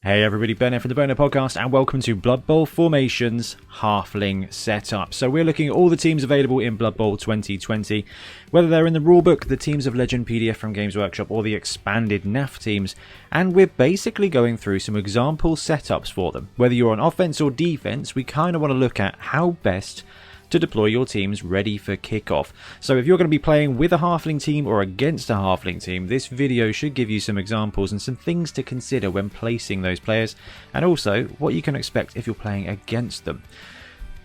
Hey everybody, Bonehead from the Bonehead podcast, and welcome to Blood Bowl Formations Halfling Setup. So we're looking at all the teams available in Blood Bowl 2020, whether they're in the rulebook, the Teams of Legend PDF from Games Workshop, or the expanded NAF teams, and we're basically going through some example setups for them. Whether you're on offense or defense, we kind of want to look at how best to deploy your teams ready for kickoff. So if you're going to be playing with a halfling team or against a halfling team, this video should give you some examples and some things to consider when placing those players, and also what you can expect if you're playing against them.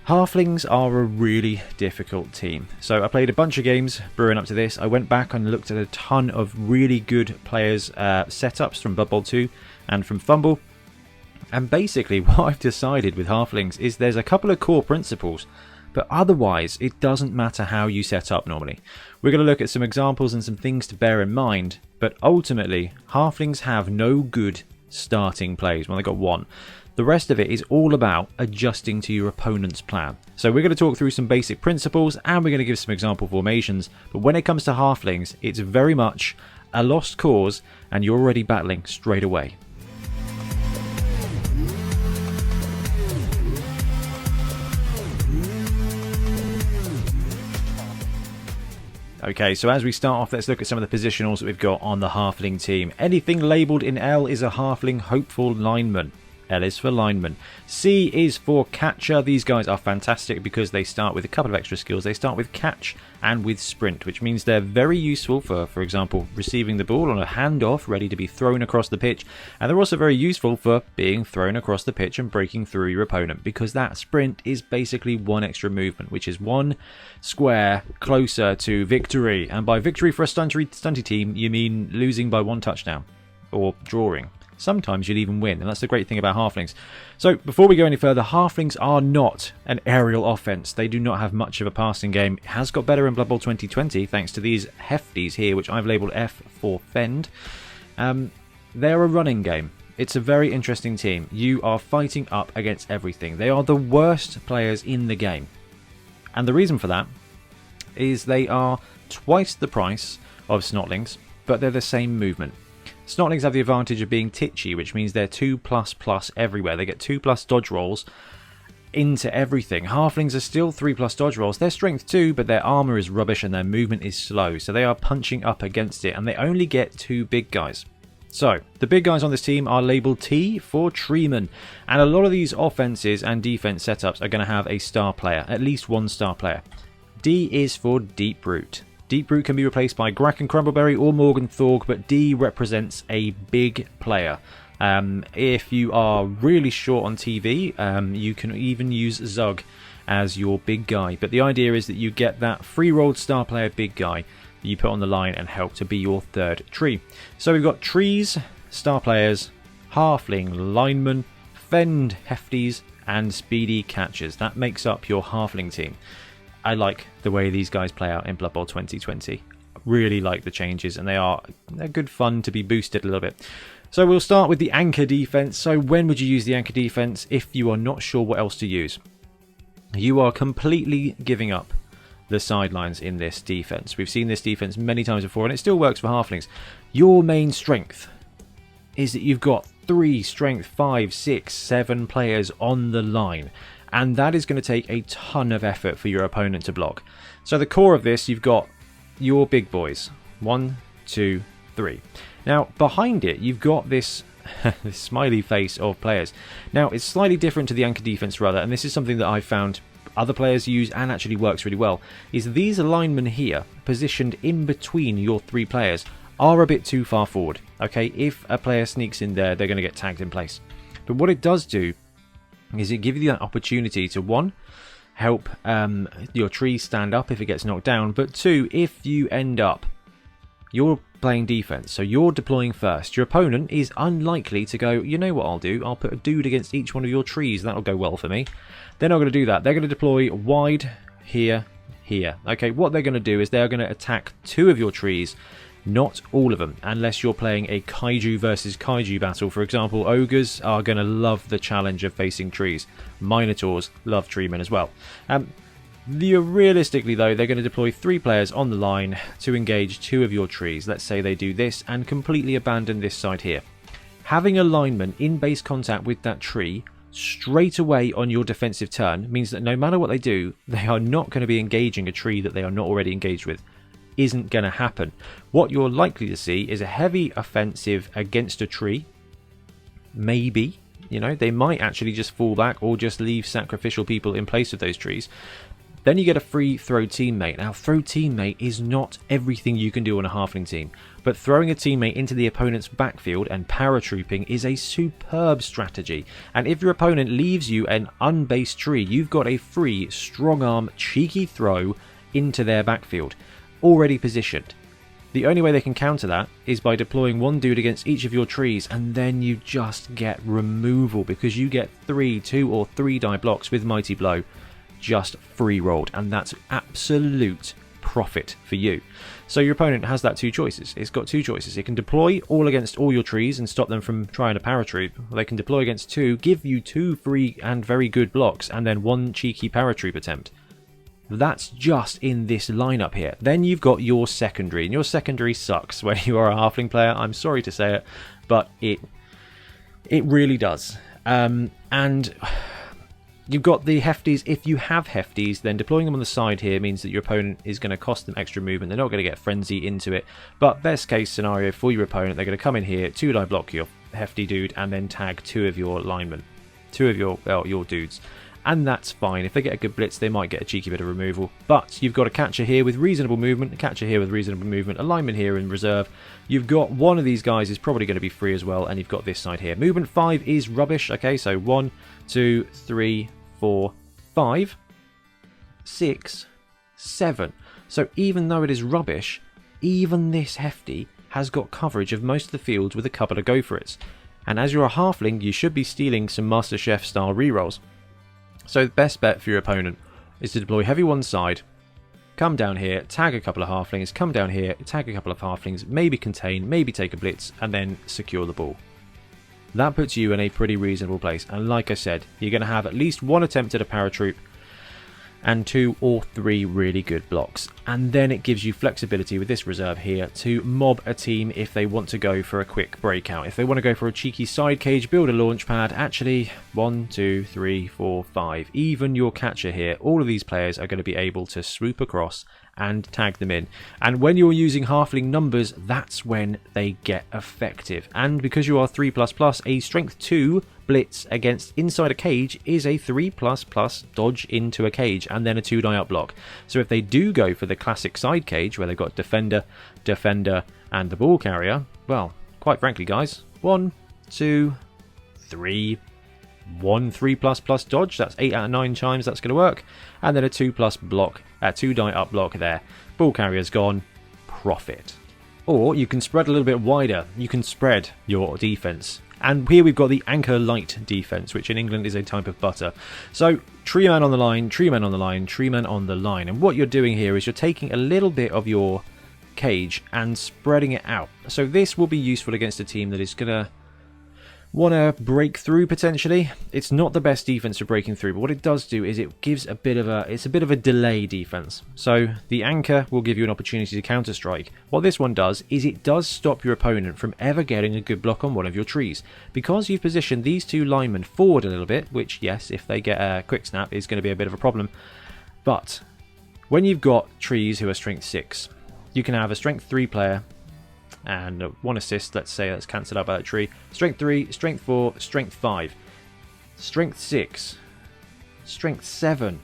Halflings are a really difficult team. So I played a bunch of games brewing up to this. I went back and looked at a ton of really good players setups from Blood Bowl 2 and from Fumble. And basically what I've decided with halflings is there's a couple of core principles, but otherwise it doesn't matter how you set up normally. We're going to look at some examples and some things to bear in mind, but ultimately halflings have no good starting plays. Well, they got one. The rest of it is all about adjusting to your opponent's plan. So we're going to talk through some basic principles and we're going to give some example formations, but when it comes to halflings, it's very much a lost cause and you're already battling straight away. Okay, so as we start off, let's look at some of the positionals that we've got on the halfling team. Anything labelled in L is a halfling hopeful lineman. L is for lineman. C is for catcher. These guys are fantastic because they start with a couple of extra skills. They start with catch and with sprint, which means they're very useful for example, receiving the ball on a handoff ready to be thrown across the pitch. And they're also very useful for being thrown across the pitch and breaking through your opponent, because that sprint is basically one extra movement, which is one square closer to victory. And by victory for a stunty team, you mean losing by one touchdown or drawing. Sometimes you'll even win, and that's the great thing about halflings. So before we go any further, halflings are not an aerial offense. They do not have much of a passing game. It has got better in Blood Bowl 2020 thanks to these hefties here, which I've labelled F for fend. They're a running game. It's a very interesting team. You are fighting up against everything. They are the worst players in the game. And the reason for that is they are twice the price of snotlings, but they're the same movement. Snotlings have the advantage of being titchy, which means they're 2++ everywhere. They get 2+ dodge rolls into everything. Halflings are still 3+ dodge rolls. They're strength 2, but their armor is rubbish and their movement is slow. So they are punching up against it, and they only get 2 big guys. So the big guys on this team are labelled T for Treeman, and a lot of these offenses and defense setups are going to have a star player, at least one star player. D is for Deep Root. Deep Root can be replaced by Grack and Crumbleberry or Morgan Thorg, but D represents a big player. If you are really short on TV, you can even use Zug as your big guy. But the idea is that you get that free-rolled star player big guy that you put on the line and help to be your third tree. So we've got trees, star players, halfling linemen, fend hefties, and speedy catchers. That makes up your halfling team. I like the way these guys play out in Blood Bowl 2020. Really like the changes, and they're good fun to be boosted a little bit. So we'll start with the anchor defense. So when would you use the anchor defense if you are not sure what else to use? You are completely giving up the sidelines in this defense. We've seen this defense many times before, and it still works for halflings. Your main strength is that you've got 3 strength 5, 6, 7 players on the line. And that is going to take a ton of effort for your opponent to block. So the core of this, you've got your big boys. 1, 2, 3. Now, behind it, you've got this, this smiley face of players. Now, it's slightly different to the anchor defense, rather, and this is something that I've found other players use and actually works really well, is these linemen here, positioned in between your 3 players, are a bit too far forward. Okay, if a player sneaks in there, they're going to get tagged in place. But what it does do is it gives you that opportunity to, 1, help your tree stand up if it gets knocked down, but 2, if you end up, you're playing defense, so you're deploying first. Your opponent is unlikely to go, you know what I'll do, I'll put a dude against each one of your trees, that'll go well for me. They're not going to do that. They're going to deploy wide, here, here. Okay, what they're going to do is they're going to attack 2 of your trees, not all of them, unless you're playing a kaiju versus kaiju battle. For example, ogres are going to love the challenge of facing trees. Minotaurs love treemen as well. Realistically though, they're going to deploy 3 players on the line to engage 2 of your trees. Let's say they do this and completely abandon this side here. Having a lineman in base contact with that tree straight away on your defensive turn means that no matter what they do, they are not going to be engaging a tree that they are not already engaged with. Isn't going to happen. What you're likely to see is a heavy offensive against a tree. Maybe, you know, they might actually just fall back or just leave sacrificial people in place of those trees. Then you get a free throw teammate. Now, throw teammate is not everything you can do on a halfling team, but throwing a teammate into the opponent's backfield and paratrooping is a superb strategy. And if your opponent leaves you an unbased tree, you've got a free, strong arm, cheeky throw into their backfield, already positioned. The only way they can counter that is by deploying one dude against each of your trees, and then you just get removal because you get 2 or 3 die blocks with Mighty Blow just free rolled, and that's absolute profit for you. So your opponent has that 2 choices. It's got 2 choices. It can deploy all against all your trees and stop them from trying to paratroop. Or they can deploy against 2, give you 2 free and very good blocks, and then 1 cheeky paratroop attempt. That's just in this lineup here. Then you've got your secondary, and your secondary sucks when you are a halfling player. I'm sorry to say it, but it really does. And you've got the hefties. If you have hefties, then deploying them on the side here means that your opponent is going to cost them extra movement. They're not going to get frenzy into it. But best case scenario for your opponent, they're going to come in here, 2 die block your hefty dude, and then tag 2 of your linemen, 2 of your dudes. And that's fine. If they get a good blitz, they might get a cheeky bit of removal. But you've got a catcher here with reasonable movement, a catcher here with reasonable movement, a lineman here in reserve. You've got one of these guys is probably going to be free as well, and you've got this side here. Movement 5 is rubbish. Okay, so 1, 2, 3, 4, 5, 6, 7. So even though it is rubbish, even this hefty has got coverage of most of the fields with a couple of go for it's. And as you're a halfling, you should be stealing some MasterChef style rerolls. So the best bet for your opponent is to deploy heavy one side, come down here, tag a couple of halflings, come down here, tag a couple of halflings, maybe contain, maybe take a blitz, and then secure the ball. That puts you in a pretty reasonable place. And like I said, you're going to have at least 1 attempt at a paratroop and 2 or 3 really good blocks. And then it gives you flexibility with this reserve here to mob a team if they want to go for a quick breakout. If they want to go for a cheeky side cage, build a launch pad, actually 1, 2, 3, 4, 5. Even your catcher here, all of these players are going to be able to swoop across and tag them in. And when you're using halfling numbers, that's when they get effective. And because you are 3++, a strength 2 blitz against inside a cage is a 3++ dodge into a cage and then a 2 die up block. So if they do go for the classic side cage where they've got defender, and the ball carrier, well, quite frankly guys, 1, 2, 3, 1 3++ dodge, that's 8 out of 9 times that's going to work, and then a 2+ block, 2 die up block there. Ball carrier's gone, profit. Or you can spread a little bit wider, you can spread your defense. And here we've got the anchor light defense, which in England is a type of butter. So tree man on the line, tree man on the line, tree man on the line. And what you're doing here is you're taking a little bit of your cage and spreading it out. So this will be useful against a team that is going to want to break through potentially. It's not the best defense for breaking through, but what it does do is it gives a bit of a delay defense. So the anchor will give you an opportunity to counter strike. What this one does is it does stop your opponent from ever getting a good block on one of your trees, because you've positioned these 2 linemen forward a little bit, which yes, if they get a quick snap is going to be a bit of a problem. But when you've got trees who are strength 6, you can have a strength 3 player and 1 assist, let's say, that's cancelled out by that tree. Strength 3, strength 4, strength 5, strength 6, strength 7.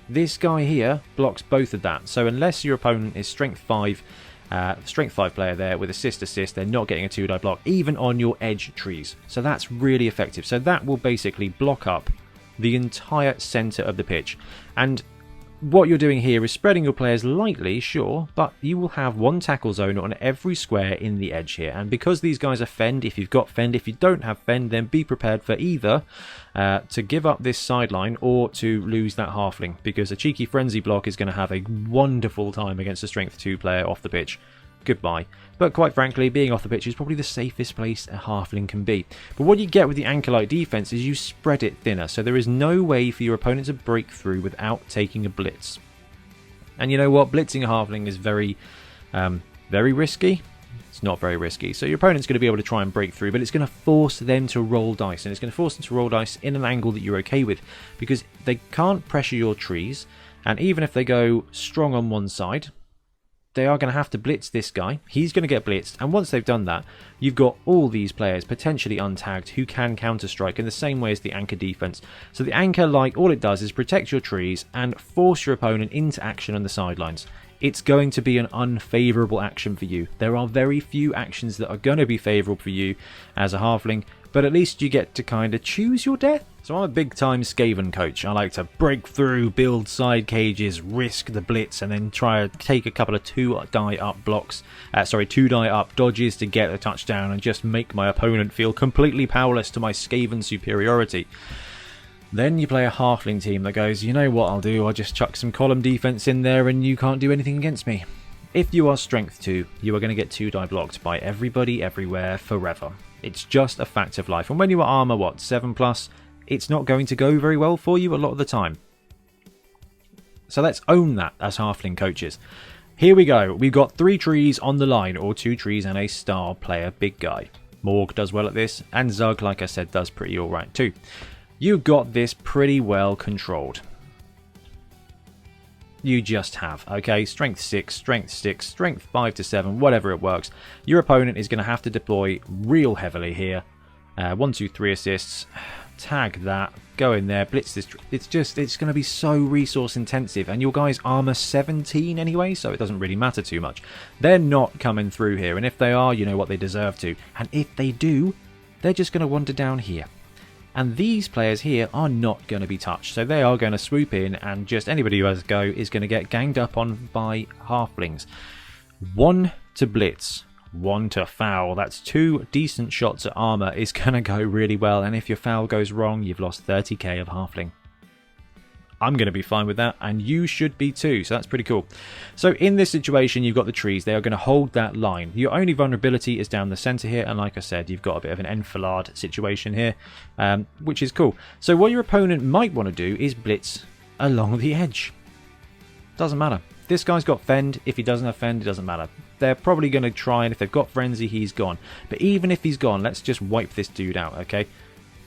This guy here blocks both of that. So unless your opponent is strength 5 player there with assist, they're not getting a 2 die block, even on your edge trees. So that's really effective. So that will basically block up the entire centre of the pitch. And what you're doing here is spreading your players lightly, sure, but you will have 1 tackle zone on every square in the edge here. And because these guys are fend, if you've got fend, if you don't have fend, then be prepared for either to give up this sideline or to lose that halfling, because a cheeky frenzy block is going to have a wonderful time against a strength 2 player off the pitch. Goodbye. But quite frankly, being off the pitch is probably the safest place a halfling can be. But what you get with the anchor-light defense is you spread it thinner, so there is no way for your opponent to break through without taking a blitz. And you know what? Blitzing a halfling is very risky, It's not very risky. So your opponent's going to be able to try and break through, but it's going to force them to roll dice, and it's going to force them to roll dice in an angle that you're okay with, because they can't pressure your trees, and even if they go strong on one side, they are going to have to blitz this guy. He's going to get blitzed, and once they've done that, you've got all these players potentially untagged who can counter-strike in the same way as the anchor defense. So the anchor, like, all it does is protect your trees and force your opponent into action on the sidelines. It's going to be an unfavourable action for you. There are very few actions that are going to be favourable for you as a halfling, but at least you get to kind of choose your death. So I'm a big time Skaven coach. I like to break through, build side cages, risk the blitz, and then try to take a couple of 2-die up blocks, 2-die up dodges to get a touchdown and just make my opponent feel completely powerless to my Skaven superiority. Then you play a halfling team that goes, you know what I'll do, I'll just chuck some column defense in there and you can't do anything against me. If you are strength 2, you are going to get 2-die blocked by everybody, everywhere, forever. It's just a fact of life. And when you are armor, 7+, it's not going to go very well for you a lot of the time. So let's own that as halfling coaches. Here we go. We've got 3 trees on the line, or 2 trees and a star player big guy. Morg does well at this, and Zug, like I said, does pretty alright too. You've got this pretty well controlled. You just have, okay? Strength 6, strength 5 to 7, whatever it works. Your opponent is going to have to deploy real heavily here. 1, 2, 3 assists. Tag that. Go in there. Blitz this. It's going to be so resource intensive. And your guys armor 17 anyway, so it doesn't really matter too much. They're not coming through here. And if they are, you know what, they deserve to. And if they do, they're just going to wander down here. And these players here are not going to be touched. So they are going to swoop in, and just anybody who has a go is going to get ganged up on by halflings. 1 to blitz, 1 to foul. That's 2 decent shots at armor is going to go really well. And if your foul goes wrong, you've lost 30k of halfling. I'm going to be fine with that, and you should be too, so that's pretty cool. So in this situation, you've got the trees. They are going to hold that line. Your only vulnerability is down the centre here, and like I said, you've got a bit of an enfilade situation here, which is cool. So what your opponent might want to do is blitz along the edge. Doesn't matter. This guy's got fend. If he doesn't have fend, it doesn't matter. They're probably going to try, and if they've got frenzy, he's gone. But even if he's gone, let's just wipe this dude out, okay?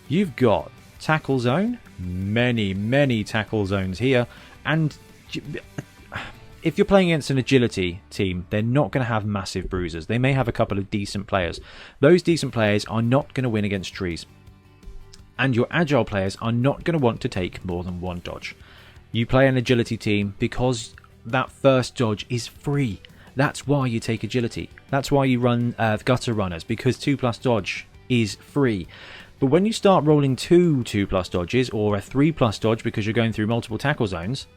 You've got tackle zone, many tackle zones here, and if you're playing against an agility team, they're not going to have massive bruisers. They may have a couple of decent players. Those decent players are not going to win against trees, and your agile players are not going to want to take more than 1 dodge. You play an agility team because that first dodge is free. That's why you take agility. That's why you run gutter runners, because 2+ dodge is free. But when you start rolling 2 2+ dodges, or a 3+ dodge because you're going through multiple tackle zones,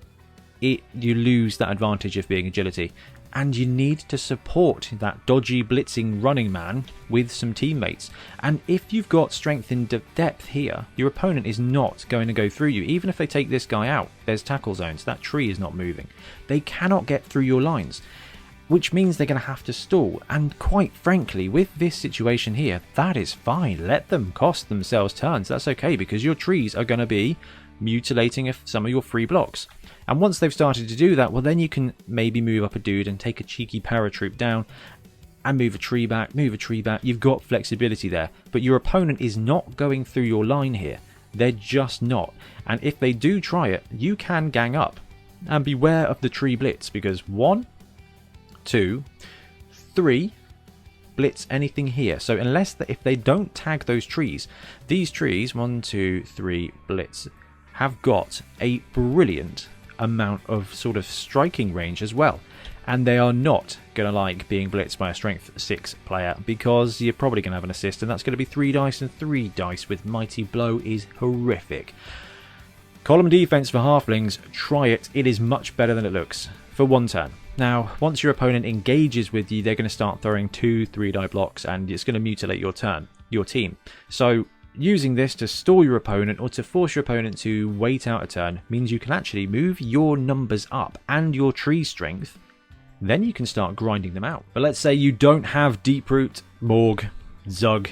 you lose that advantage of being agility. And you need to support that dodgy, blitzing running man with some teammates. And if you've got strength in depth here, your opponent is not going to go through you. Even if they take this guy out, there's tackle zones. That tree is not moving. They cannot get through your lines, which means they're going to have to stall. And quite frankly, with this situation here, that is fine. Let them cost themselves turns. That's okay, because your trees are going to be mutilating some of your free blocks. And once they've started to do that, well, then you can maybe move up a dude and take a cheeky paratroop down and move a tree back, You've got flexibility there. But your opponent is not going through your line here. They're just not. And if they do try it, you can gang up. And beware of the tree blitz, because 1, 2, 3, blitz anything here. So if they don't tag those trees, these trees, 1, 2, 3, blitz, have got a brilliant amount of sort of striking range as well. And they are not going to like being blitzed by a strength 6 player, because you're probably going to have an assist, and that's going to be 3 dice, and 3 dice with Mighty Blow is horrific. Column defense for halflings, try it. It is much better than it looks for 1 turn. Now, once your opponent engages with you, they're going to start throwing 2 3-die blocks, and it's going to mutilate your team. So using this to stall your opponent, or to force your opponent to wait out a turn, means you can actually move your numbers up and your tree strength. Then you can start grinding them out. But let's say you don't have Deeproot, Morg, Zug,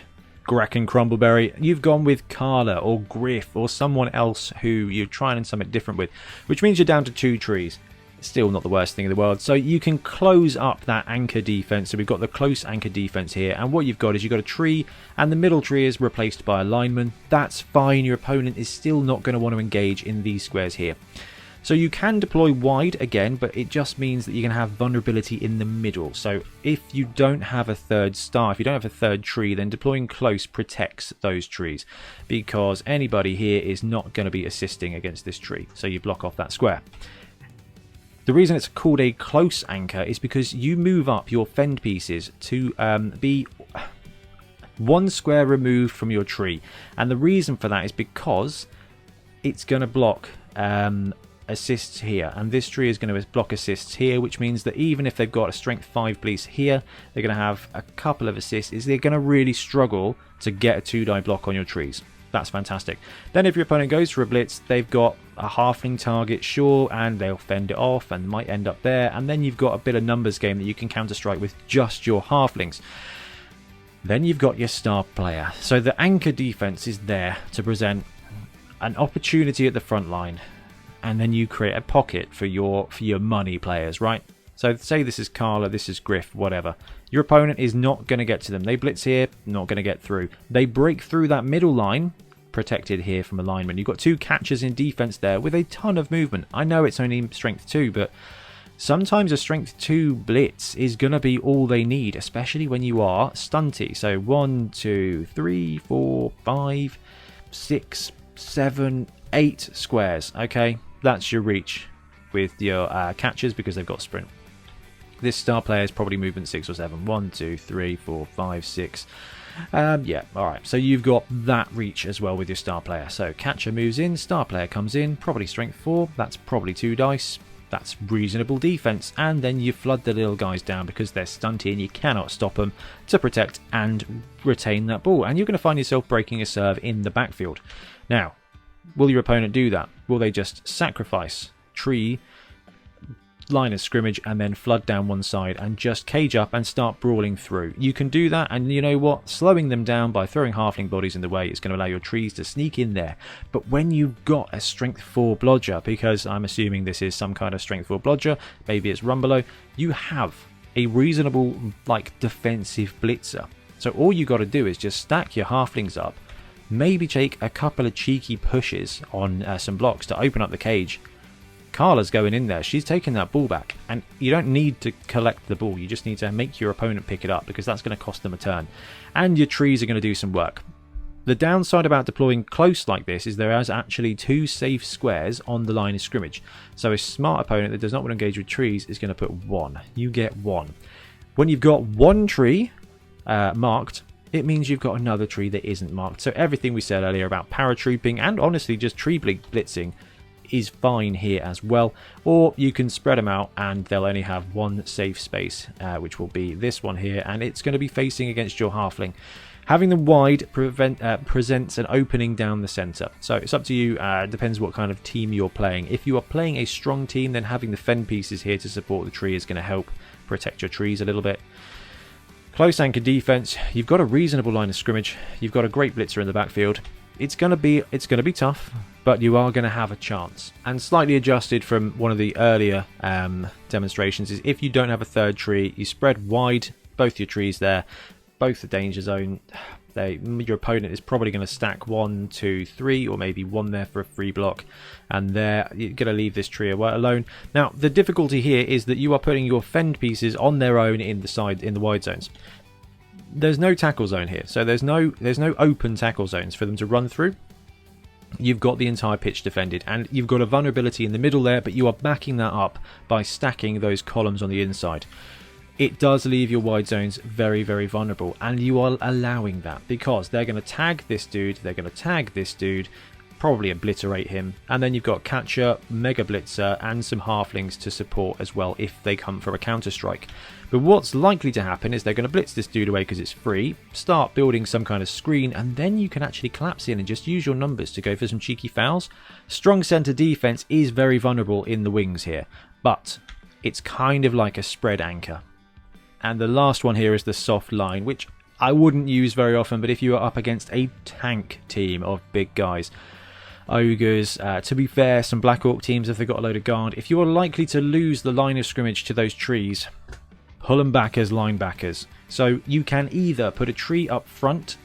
Grack and Crumbleberry. You've gone with Carla or Griff or someone else who you're trying something different with, which means you're down to 2 trees. Still not the worst thing in the world. So you can close up that anchor defense. So we've got the close anchor defense here, and what you've got is you've got a tree, and the middle tree is replaced by a lineman. That's fine. Your opponent is still not going to want to engage in these squares here. So you can deploy wide again, but it just means that you're going to have vulnerability in the middle. So if you don't have a third star, if you don't have a third tree, then deploying close protects those trees, because anybody here is not going to be assisting against this tree. So you block off that square. The reason it's called a close anchor is because you move up your fend pieces to be one square removed from your tree. And the reason for that is because it's going to block assists here, and this tree is going to block assists here, which means that even if they've got a strength 5 police here, they're going to have a couple of assists. They're going to really struggle to get a 2-die block on your trees. That's fantastic. Then if your opponent goes for a blitz, they've got a halfling target, sure, and they'll fend it off and might end up there, and then you've got a bit of numbers game that you can counter strike with just your halflings. Then you've got your star player. So the anchor defense is there to present an opportunity at the front line, and then you create a pocket for your money players, right? So say this is Carla, this is Griff, whatever. Your opponent is not going to get to them. They blitz here, not going to get through. They break through that middle line, protected here from alignment. You've got 2 catchers in defense there with a ton of movement. I know it's only strength 2, but sometimes a strength 2 blitz is going to be all they need, especially when you are stunty. So 1, 2, 3, 4, 5, 6, 7, 8 squares. Okay, that's your reach with your catchers because they've got sprint. This star player is probably movement 6 or 7. 1, 2, 3, 4, 5, 6. Yeah, alright. So you've got that reach as well with your star player. So catcher moves in, star player comes in, probably strength 4. That's probably 2 dice. That's reasonable defense. And then you flood the little guys down because they're stunty and you cannot stop them to protect and retain that ball. And you're going to find yourself breaking a serve in the backfield. Now, will your opponent do that? Will they just sacrifice tree, line of scrimmage, and then flood down one side and just cage up and start brawling through? You can do that, and you know what? Slowing them down by throwing halfling bodies in the way is going to allow your trees to sneak in there. But when you've got a strength 4 blodger, because I'm assuming this is some kind of strength 4 blodger, maybe it's Rumbelow, you have a reasonable, like, defensive blitzer. So all you got to do is just stack your halflings up, maybe take a couple of cheeky pushes on some blocks to open up the cage. Carla's going in there. She's taking that ball back, and you don't need to collect the ball. You just need to make your opponent pick it up, because that's going to cost them a turn. And your trees are going to do some work. The downside about deploying close like this is there is actually 2 safe squares on the line of scrimmage. So a smart opponent that does not want to engage with trees is going to put 1. You get 1. When you've got 1 tree marked, it means you've got another tree that isn't marked. So everything we said earlier about paratrooping and honestly just tree blitzing is fine here as well. Or you can spread them out and they'll only have 1 safe space, which will be this one here, and it's going to be facing against your halfling. Having them wide presents an opening down the center. So it's up to you. Depends what kind of team you're playing. If you are playing a strong team, then having the fend pieces here to support the tree is going to help protect your trees a little bit. Close anchor defense. You've got a reasonable line of scrimmage. You've got a great blitzer in the backfield. It's going to be tough, but you are going to have a chance. And slightly adjusted from one of the earlier demonstrations is if you don't have a third tree, you spread wide both your trees there, both the danger zone. Your opponent is probably going to stack 1, 2, 3, or maybe 1 there for a free block, and there you're going to leave this tree alone. Now the difficulty here is that you are putting your fend pieces on their own in the wide zones. There's no tackle zone here, so there's no open tackle zones for them to run through. You've got the entire pitch defended, and you've got a vulnerability in the middle there, but you are backing that up by stacking those columns on the inside. It does leave your wide zones very, very vulnerable, and you are allowing that because they're going to tag this dude, they're going to tag this dude, probably obliterate him, and then you've got catcher, mega blitzer, and some halflings to support as well if they come for a counter strike. But what's likely to happen is they're going to blitz this dude away because it's free, start building some kind of screen, and then you can actually collapse in and just use your numbers to go for some cheeky fouls. Strong center defense is very vulnerable in the wings here, but it's kind of like a spread anchor. And the last one here is the soft line, which I wouldn't use very often, but if you are up against a tank team of big guys, ogres. To be fair, some Black Orc teams, if they've got a load of guard, if you're likely to lose the line of scrimmage to those trees, pull them back as linebackers. So you can either put a tree up front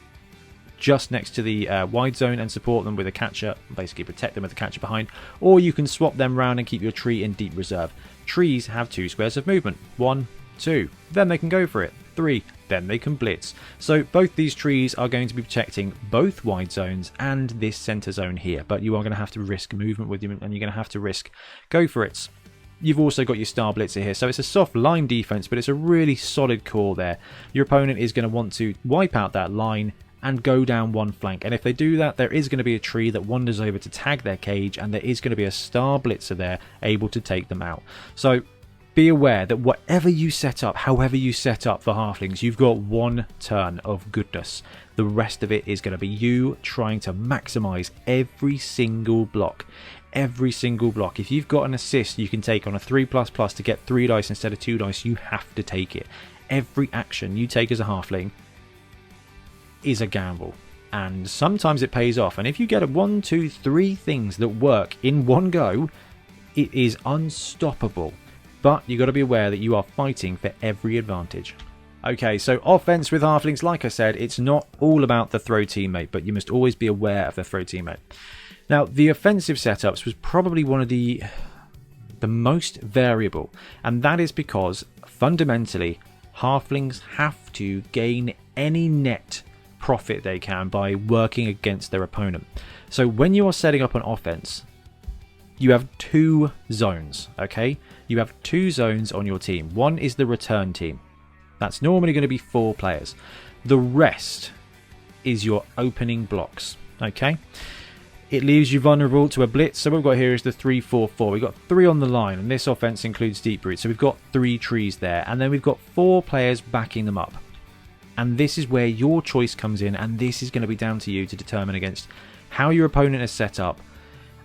just next to the wide zone and support them with a catcher, basically protect them with a catcher behind, or you can swap them round and keep your tree in deep reserve. Trees have 2 squares of movement. 1, 2. Then they can go for it. 3. Then they can blitz. So both these trees are going to be protecting both wide zones and this center zone here, but you are going to have to risk movement with them, and you're going to have to risk go for it. You've also got your star blitzer here, so it's a soft line defense, but it's a really solid core there. Your opponent is going to want to wipe out that line and go down one flank, and if they do that, there is going to be a tree that wanders over to tag their cage, and there is going to be a star blitzer there able to take them out. So be aware that whatever you set up, however you set up for halflings, you've got 1 turn of goodness. The rest of it is going to be you trying to maximize every single block. Every single block. If you've got an assist you can take on a 3++ to get 3 dice instead of 2 dice, you have to take it. Every action you take as a halfling is a gamble, and sometimes it pays off, and if you get 1, 2, 3 things that work in one go, it is unstoppable. But you got to be aware that you are fighting for every advantage. Okay, so offense with halflings, like I said, it's not all about the throw teammate, but you must always be aware of the throw teammate. Now, the offensive setups was probably one of the most variable, and that is because fundamentally halflings have to gain any net profit they can by working against their opponent. So when you are setting up an offense, you have 2 zones, okay? You have 2 zones on your team. One is the return team. That's normally going to be 4 players. The rest is your opening blocks, okay? It leaves you vulnerable to a blitz. So what we've got here is the 3-4-4. We've got 3 on the line, and this offense includes deep root. So we've got 3 trees there, and then we've got 4 players backing them up. And this is where your choice comes in, and this is going to be down to you to determine against how your opponent is set up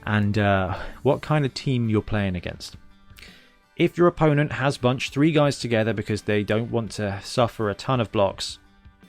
and what kind of team you're playing against. If your opponent has bunched 3 guys together because they don't want to suffer a ton of blocks,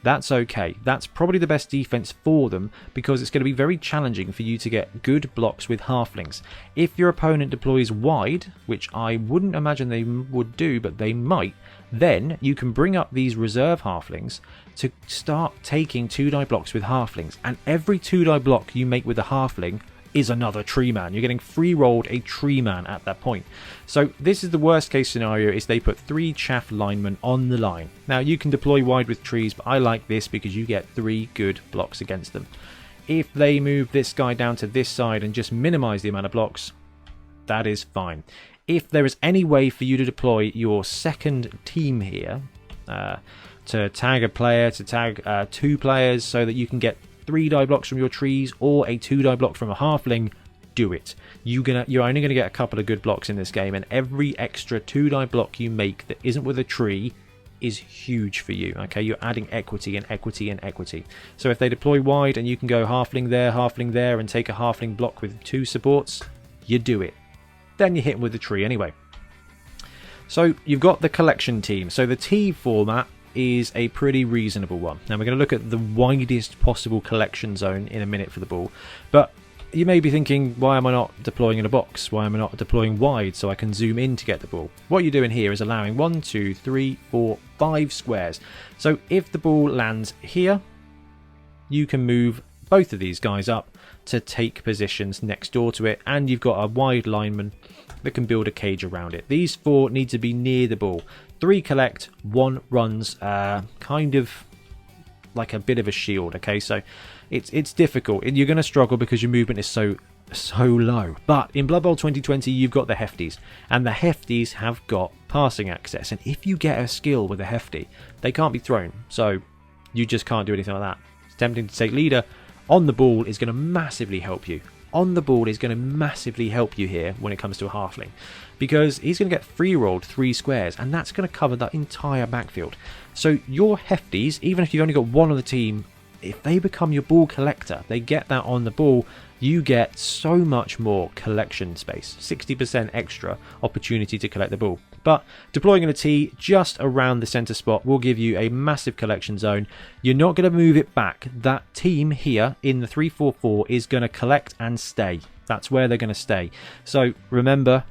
that's okay. That's probably the best defense for them, because it's going to be very challenging for you to get good blocks with halflings. If your opponent deploys wide, which I wouldn't imagine they would do, but they might, then you can bring up these reserve halflings to start taking 2-die blocks with halflings, and every 2-die block you make with a halfling is another tree man. You're getting free rolled a tree man at that point. So this is the worst case scenario, is they put 3 chaff linemen on the line. Now you can deploy wide with trees, but I like this because you get 3 good blocks against them. If they move this guy down to this side and just minimize the amount of blocks, that is fine. If there is any way for you to deploy your second team here to tag a player, to tag 2 players, so that you can get 3-die blocks from your trees or a 2-die block from a halfling, do it. You're only going to get a couple of good blocks in this game, and every extra 2-die block you make that isn't with a tree is huge for you. Okay, you're adding equity and equity and equity. So if they deploy wide and you can go halfling there and take a halfling block with 2 supports, you do it. Then you hit them with the tree anyway. So you've got the collection team. So the T format is a pretty reasonable one. Now we're going to look at the widest possible collection zone in a minute for the ball, but you may be thinking, why am I not deploying in a box? Why am I not deploying wide so I can zoom in to get the ball? What you're doing here is allowing 1, 2, 3, 4, 5 squares. So if the ball lands here, you can move both of these guys up to take positions next door to it, and you've got a wide lineman that can build a cage around it. These 4 need to be near the ball. 3 collect, 1 runs kind of like a bit of a shield. Okay, so it's difficult. You're going to struggle because your movement is so low. But in Blood Bowl 2020 you've got the hefties, and the hefties have got passing access, and if you get a skill with a hefty, they can't be thrown, so you just can't do anything like that. It's tempting to take leader. On the ball is going to massively help you. On the ball is going to massively help you here when it comes to a halfling, because he's going to get free rolled 3 squares, and that's going to cover that entire backfield. So your hefties, even if you've only got 1 on the team, if they become your ball collector, they get that on the ball, you get so much more collection space, 60% extra opportunity to collect the ball. But deploying in a T just around the center spot will give you a massive collection zone. You're not going to move it back. That team here in the 3-4-4 is going to collect and stay. That's where they're going to stay. So remember,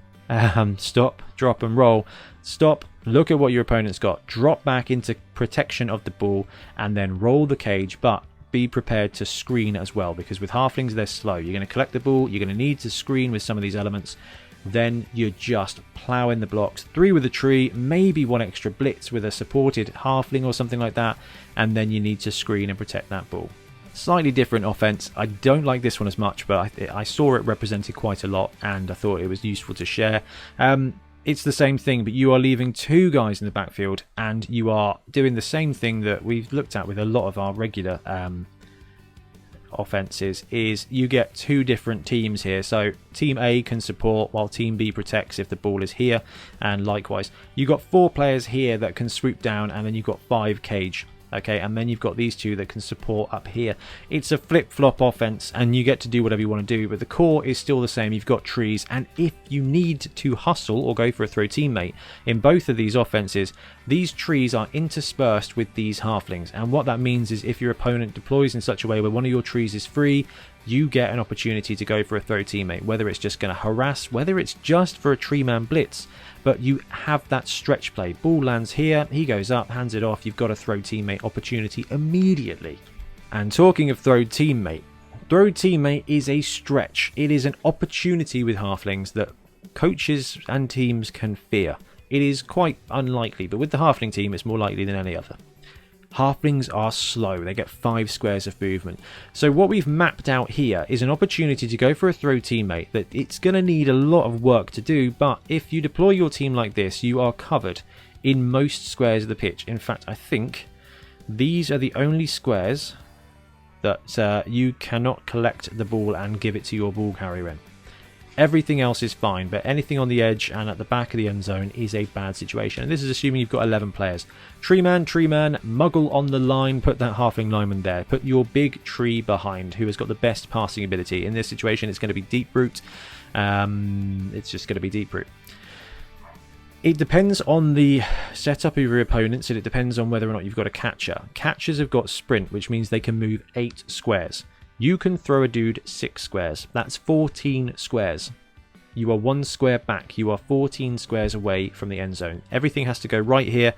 stop, drop and roll. Stop, look at what your opponent's got, drop back into protection of the ball and then roll the cage, but be prepared to screen as well, because with halflings they're slow. You're going to collect the ball, you're going to need to screen with some of these elements, then you're just ploughing the blocks, 3 with a tree, maybe 1 extra blitz with a supported halfling or something like that, and then you need to screen and protect that ball. Slightly different offense. I don't like this one as much, but I saw it represented quite a lot and I thought it was useful to share. It's the same thing, but you are leaving 2 guys in the backfield and you are doing the same thing that we've looked at with a lot of our regular offenses, is you get 2 different teams here. So team A can support while team B protects if the ball is here, and likewise you've got 4 players here that can swoop down, and then you've got 5 cage. Okay, and then you've got these 2 that can support up here. It's a flip-flop offense and you get to do whatever you want to do, but the core is still the same. You've got trees, and if you need to hustle or go for a throw teammate in both of these offenses, these trees are interspersed with these halflings, and what that means is if your opponent deploys in such a way where one of your trees is free, you get an opportunity to go for a throw teammate, whether it's just going to harass, whether it's just for a tree man blitz, but you have that stretch play. Ball lands here, he goes up, hands it off, you've got a throw teammate opportunity immediately. And talking of throw teammate is a stretch. It is an opportunity with halflings that coaches and teams can fear. It is quite unlikely, but with the halfling team it's more likely than any other. Halflings are slow, they get 5 squares of movement. So what we've mapped out here is an opportunity to go for a throw teammate that it's going to need a lot of work to do, but if you deploy your team like this, you are covered in most squares of the pitch. In fact, I think these are the only squares that you cannot collect the ball and give it to your ball carrier in. Everything else is fine, but anything on the edge and at the back of the end zone is a bad situation. And this is assuming you've got 11 players. Tree man, muggle on the line, put that halfling lineman there. Put your big tree behind, who has got the best passing ability. In this situation, it's going to be deep root. It's just going to be deep root. It depends on the setup of your opponents, and it depends on whether or not you've got a catcher. Catchers have got sprint, which means they can move 8 squares. You can throw a dude 6 squares. That's 14 squares. You are 1 square back. You are 14 squares away from the end zone. Everything has to go right here.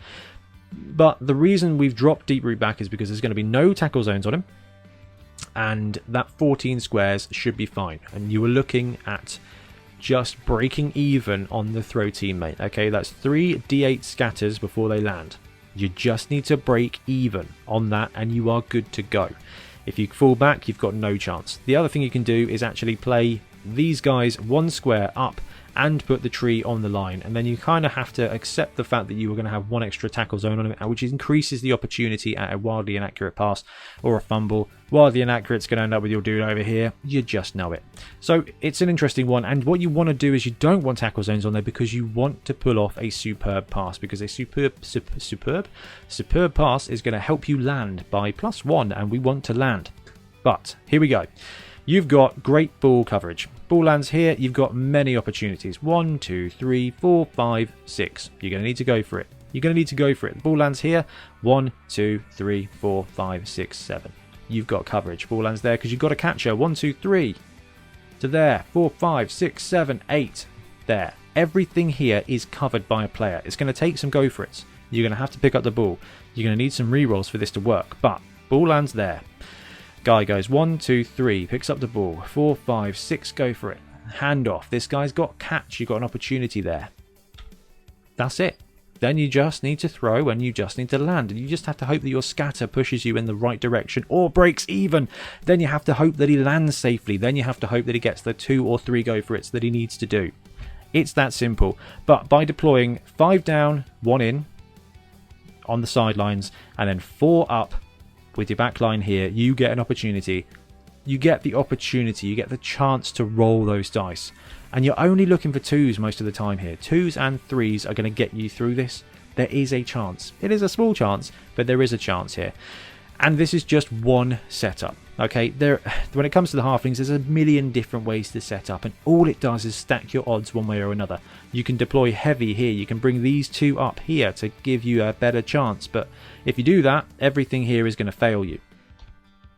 But the reason we've dropped deep root back is because there's going to be no tackle zones on him. And that 14 squares should be fine. And you are looking at just breaking even on the throw teammate. Okay, that's 3 D8 scatters before they land. You just need to break even on that and you are good to go. If you fall back, you've got no chance. The other thing you can do is actually play these guys 1 square up and put the tree on the line, and then you kind of have to accept the fact that you are going to have 1 extra tackle zone on him, which increases the opportunity at a wildly inaccurate pass or a fumble. Wildly inaccurate, it's going to end up with your dude over here. You just know it. So it's an interesting one, and what you want to do is you don't want tackle zones on there because you want to pull off a superb pass, because a superb pass is going to help you land by +1, and we want to land. But here we go. You've got great ball coverage. Ball lands here, you've got many opportunities. 1, 2, 3, 4, 5, 6. You're going to need to go for it. You're going to need to go for it. The ball lands here. 1, 2, 3, 4, 5, 6, 7. You've got coverage. Ball lands there because you've got a catcher. 1, 2, 3 to there. 4, 5, 6, 7, 8. There. Everything here is covered by a player. It's going to take some go for it. You're going to have to pick up the ball. You're going to need some rerolls for this to work. But ball lands there. Guy goes 1, 2, 3, picks up the ball. 4, 5, 6, go for it. Hand off. This guy's got catch. You've got an opportunity there. That's it. Then you just need to throw and you just need to land. And you just have to hope that your scatter pushes you in the right direction or breaks even. Then you have to hope that he lands safely. Then you have to hope that he gets the 2 or 3 go for it that he needs to do. It's that simple. But by deploying 5 down, 1 in on the sidelines and then 4 up, with your back line here, you get an opportunity. You get the opportunity, you get the chance to roll those dice. And you're only looking for 2s most of the time here. 2s and 3s are going to get you through this. There is a chance. It is a small chance, but there is a chance here. And this is just one setup. Okay, when it comes to the halflings, there's a million different ways to set up, and all it does is stack your odds one way or another. You can deploy heavy here, you can bring these two up here to give you a better chance, but if you do that, everything here is going to fail you.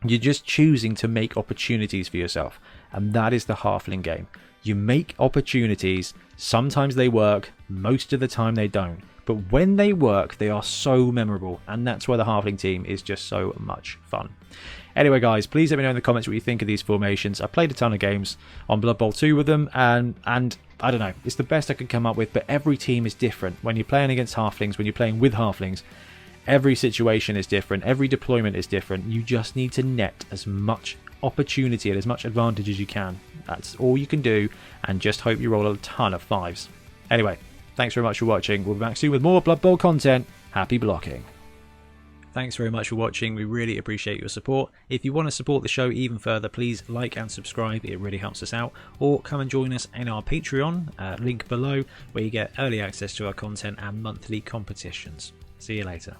You're just choosing to make opportunities for yourself, and that is the halfling game. You make opportunities, sometimes they work, most of the time they don't. But when they work, they are so memorable, and that's why the halfling team is just so much fun. Anyway, guys, please let me know in the comments what you think of these formations. I played a ton of games on Blood Bowl 2 with them, and I don't know, it's the best I could come up with, but every team is different. When you're playing against halflings, when you're playing with halflings, every situation is different, every deployment is different. You just need to net as much opportunity and as much advantage as you can. That's all you can do, and just hope you roll a ton of 5s. Anyway, thanks very much for watching. We'll be back soon with more Blood Bowl content. Happy blocking. Thanks very much for watching. We really appreciate your support. If you want to support the show even further, please like and subscribe. It really helps us out. Or come and join us in our Patreon, link below, where you get early access to our content and monthly competitions. See you later.